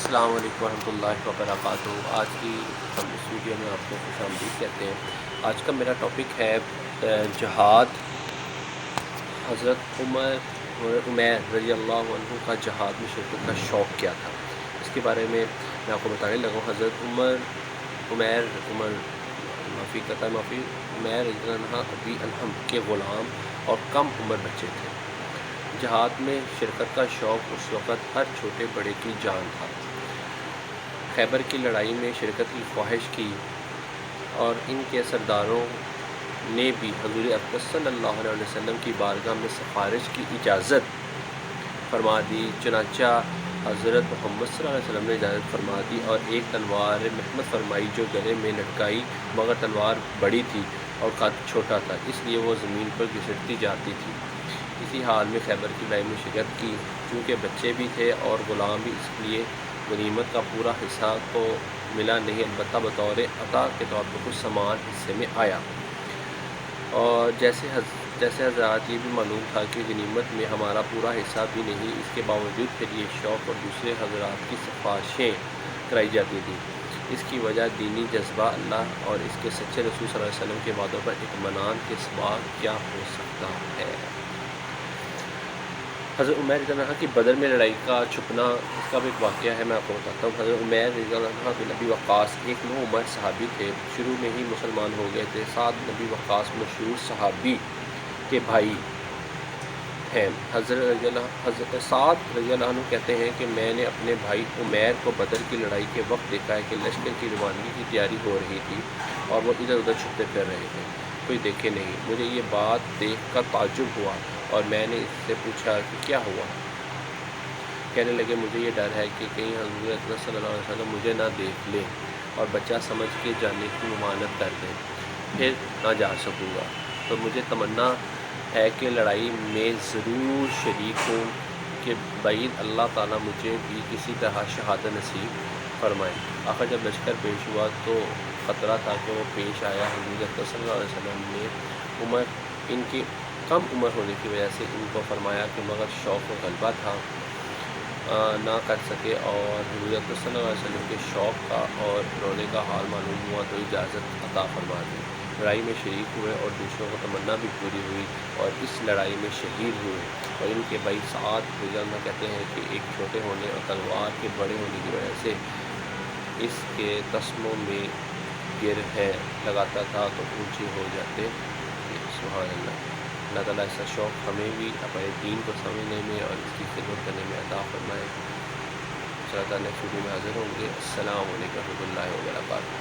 السلام علیکم ورحمۃ اللہ وبرکاتہ۔ آج کی ہم اس ویڈیو میں آپ کو خوش آمدید کہتے ہیں۔ آج کا میرا ٹاپک ہے جہاد۔ حضرت عمیر رضی اللہ عنہ کا جہاد میں شرکت کا شوق کیا تھا، اس کے بارے میں آپ کو بتانے لگا ہوں۔ حضرت عمیر رضی اللہ عنہ ابی الہم کے غلام اور کم عمر بچے تھے۔ جہاد میں شرکت کا شوق اس وقت ہر چھوٹے بڑے کی جان تھا۔ خیبر کی لڑائی میں شرکت کی خواہش کی اور ان کے سرداروں نے بھی حضور اقدس صلی اللہ علیہ وسلم کی بارگاہ میں سفارش کی اجازت فرما دی، چنانچہ حضرت محمد صلی اللہ علیہ وسلم نے اجازت فرما دی اور ایک تلوار محنت فرمائی جو گلے میں لٹکائی، مگر تلوار بڑی تھی اور قد چھوٹا تھا، اس لیے وہ زمین پر گھسٹتی جاتی تھی۔ اسی حال میں خیبر کی لڑائی میں شرکت کی، چونکہ بچے بھی تھے اور غلام بھی، اس لیے غنیمت کا پورا حصہ تو ملا نہیں، البتہ بطور عطا کے طور پر کچھ سامان حصے میں آیا۔ اور جیسے حضرات یہ بھی معلوم تھا کہ غنیمت میں ہمارا پورا حصہ بھی نہیں، اس کے باوجود پھر یہ شوق اور دوسرے حضرات کی سفارشیں کرائی جاتی تھیں۔ اس کی وجہ دینی جذبہ، اللہ اور اس کے سچے رسول صلی اللہ علیہ وسلم کے وعدوں پر اطمینان کے سوا کیا ہو سکتا ہے۔ حضرت عمیر رضی اللہ عنہ کی بدر میں لڑائی کا چھپنا، اس کا بھی ایک واقعہ ہے، میں آپ کو بتاتا ہوں۔ حضرت عمیر رضی اللہ عنہ بن ابی وقاص ایک نوعمر صحابی تھے، شروع میں ہی مسلمان ہو گئے تھے۔ سعد بن ابی وقاص مشہور صحابی کے بھائی ہیں۔ حضرت سعد رضی اللہ عنہ کہتے ہیں کہ میں نے اپنے بھائی عمیر کو بدر کی لڑائی کے وقت دیکھا ہے کہ لشکر کی روانگی کی تیاری ہو رہی تھی اور وہ ادھر ادھر چھپتے پھر رہے تھے، کوئی دیکھے نہیں۔ مجھے یہ بات دیکھ کر تعجب ہوا اور میں نے اس سے پوچھا کہ کیا ہوا؟ کہنے لگے مجھے یہ ڈر ہے کہ کہیں حضرت صلی اللہ علیہ وسلم مجھے نہ دیکھ لیں اور بچہ سمجھ کے جانے کی ممانعت کر دیں، پھر نہ جا سکوں گا۔ تو مجھے تمنا ہے کہ لڑائی میں ضرور شریک ہوں کہ بعید اللہ تعالیٰ مجھے بھی کسی طرح شہادت نصیب فرمائے۔ آخر جب لشکر پیش ہوا تو خطرہ تھا کہ وہ پیش آیا۔ حضور صلی اللہ علیہ وسلم نے ان کی کم عمر ہونے کی وجہ سے ان کو فرمایا کہ مگر شوق و غلبہ تھا، نہ کر سکے، اور حضور صلی اللہ علیہ وسلم کے شوق کا اور رونے کا حال معلوم ہوا تو اجازت عطا فرما دی۔ لڑائی میں شریک ہوئے اور دوسروں کو تمنا بھی پوری ہوئی اور اس لڑائی میں شہید ہوئے۔ اور ان کے بھائی سعد رضی اللہ عنہ کہتے ہیں کہ ایک چھوٹے ہونے اور تلوار کے بڑے ہونے کی وجہ سے اس کے تسموں میں گرہیں لگاتا تھا تو اونچے ہو جاتے تھے۔ سبحان اللہ۔ اللہ تعالیٰ ایسا شوق ہمیں بھی اپنے دین کو سمجھنے میں اور اس کی خدمت کرنے میں عطا فرمائے۔ انشاء اللہ نیکسٹ ویڈیو میں حاضر ہوں گے۔ السلام علیکم ورحمۃ اللہ وبرکاتہ۔